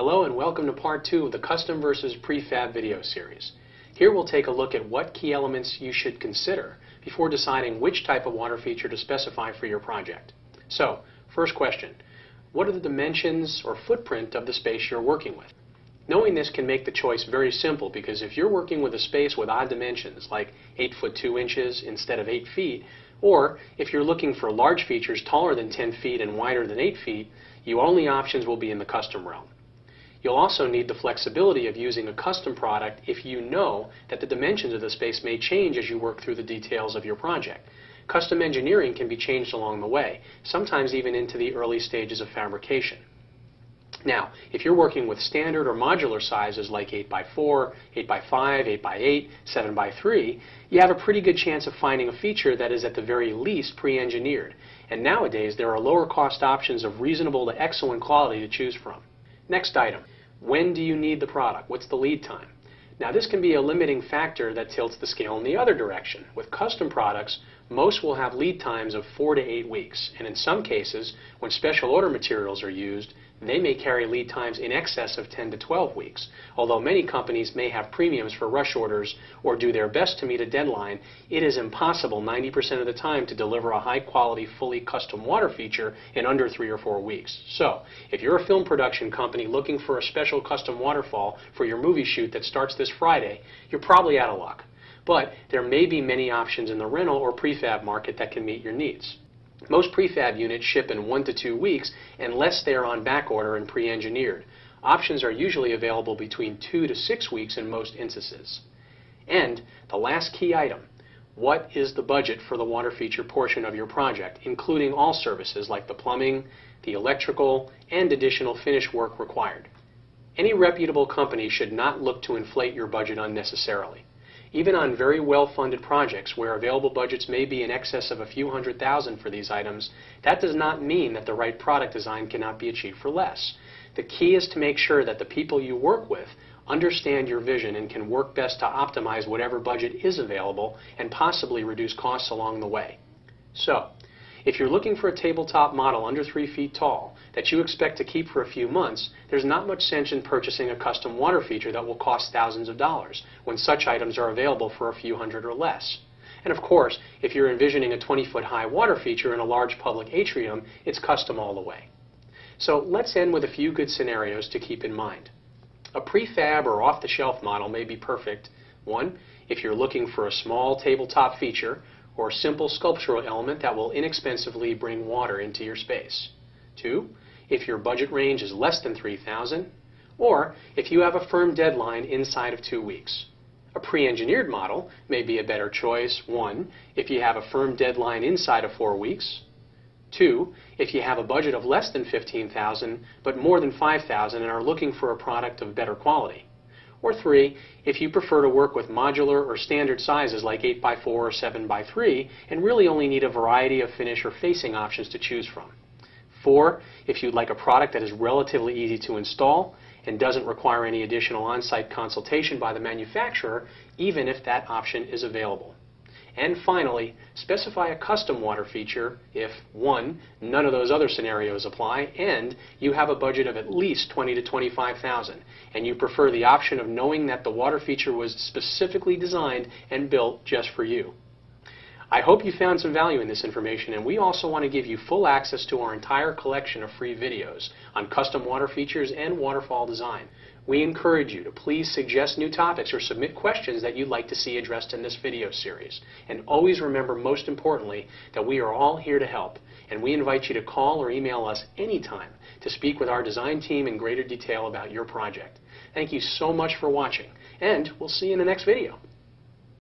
Hello and welcome to part 2 of the Custom vs Prefab video series. Here we'll take a look at what key elements you should consider before deciding which type of water feature to specify for your project. So, first question, what are the dimensions or footprint of the space you're working with? Knowing this can make the choice very simple, because if you're working with a space with odd dimensions like 8 foot 2 inches instead of 8 feet, or if you're looking for large features taller than 10 feet and wider than 8 feet, your only options will be in the custom realm. You'll also need the flexibility of using a custom product if you know that the dimensions of the space may change as you work through the details of your project. Custom engineering can be changed along the way, sometimes even into the early stages of fabrication. Now, if you're working with standard or modular sizes like 8x4, 8x5, 8x8, 7x3, you have a pretty good chance of finding a feature that is at the very least pre-engineered. And nowadays, there are lower cost options of reasonable to excellent quality to choose from. Next item, when do you need the product? What's the lead time? Now, this can be a limiting factor that tilts the scale in the other direction. With custom products, most will have lead times of 4 to 8 weeks, and in some cases, when special order materials are used, they may carry lead times in excess of 10 to 12 weeks. Although many companies may have premiums for rush orders or do their best to meet a deadline, it is impossible 90% of the time to deliver a high-quality, fully custom water feature in under 3 or 4 weeks. So, if you're a film production company looking for a special custom waterfall for your movie shoot that starts this Friday, you're probably out of luck. But there may be many options in the rental or prefab market that can meet your needs. Most prefab units ship in 1 to 2 weeks unless they are on back order and pre-engineered. Options are usually available between 2 to 6 weeks in most instances. And the last key item, what is the budget for the water feature portion of your project, including all services like the plumbing, the electrical, and additional finish work required? Any reputable company should not look to inflate your budget unnecessarily. Even on very well-funded projects where available budgets may be in excess of a few $100,000 for these items, that does not mean that the right product design cannot be achieved for less. The key is to make sure that the people you work with understand your vision and can work best to optimize whatever budget is available and possibly reduce costs along the way. So, if you're looking for a tabletop model under 3 feet tall that you expect to keep for a few months, there's not much sense in purchasing a custom water feature that will cost thousands of dollars when such items are available for a few hundred or less. And of course, if you're envisioning a 20-foot high water feature in a large public atrium, it's custom all the way. So let's end with a few good scenarios to keep in mind. A prefab or off-the-shelf model may be perfect. 1, if you're looking for a small tabletop feature or simple sculptural element that will inexpensively bring water into your space. 2, if your budget range is less than $3,000, or if you have a firm deadline inside of 2 weeks. A pre-engineered model may be a better choice. 1, if you have a firm deadline inside of 4 weeks. 2, if you have a budget of less than $15,000 but more than $5,000 and are looking for a product of better quality. Or 3, if you prefer to work with modular or standard sizes like 8x4 or 7x3 and really only need a variety of finish or facing options to choose from. 4, if you'd like a product that is relatively easy to install and doesn't require any additional on-site consultation by the manufacturer, even if that option is available. And finally, specify a custom water feature if 1, none of those other scenarios apply, and you have a budget of at least $20,000 to $25,000, and you prefer the option of knowing that the water feature was specifically designed and built just for you. I hope you found some value in this information, and we also want to give you full access to our entire collection of free videos on custom water features and waterfall design. We encourage you to please suggest new topics or submit questions that you'd like to see addressed in this video series. And always remember, most importantly, that we are all here to help, and we invite you to call or email us anytime to speak with our design team in greater detail about your project. Thank you so much for watching, and we'll see you in the next video.